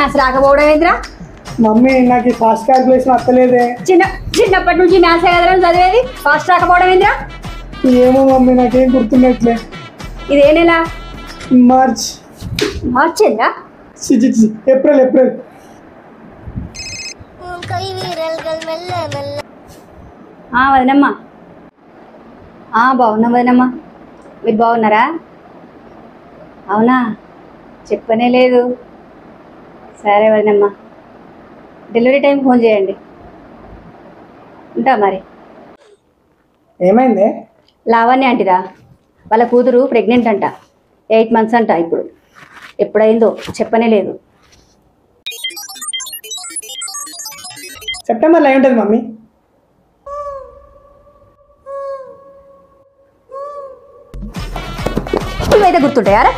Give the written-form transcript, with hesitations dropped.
Maths రాకపోవడం ఏంద్రా? Mummy నాకు ఈ ఫాస్ట్ క్యాల్కులేషన్ అత్తలేదే. చిన్నప్పటి నుంచి మ్యాథ్స్ కదరా చదివేది, ఫాస్ట్ రాకపోవడం ఏంద్రా? ఏమో మమ్మీ నాకేం గుర్తున్నట్లే. ఇదే నెల? మార్చ్. మార్చిందా? ఏప్రిల్. వదినమ్మా. బాగున్నా వదినమ్మా, మీరు బాగున్నారా? అవునా, చెప్పనే లేదు. సరే వదినమ్మా, డెలివరీ టైం ఫోన్ చేయండి. ఉంటా మరి. ఏమైంది? లావణ్య అంటిరా, వాళ్ళ కూతురు ప్రెగ్నెంట్ అంట, 8 months అంట. ఇప్పుడు ఎప్పుడైందో చెప్పనే లేదు. సెప్టెంబర్లో అయి ఉంటుంది మమ్మీ. ఇవైతే గుర్తుంటాయారా?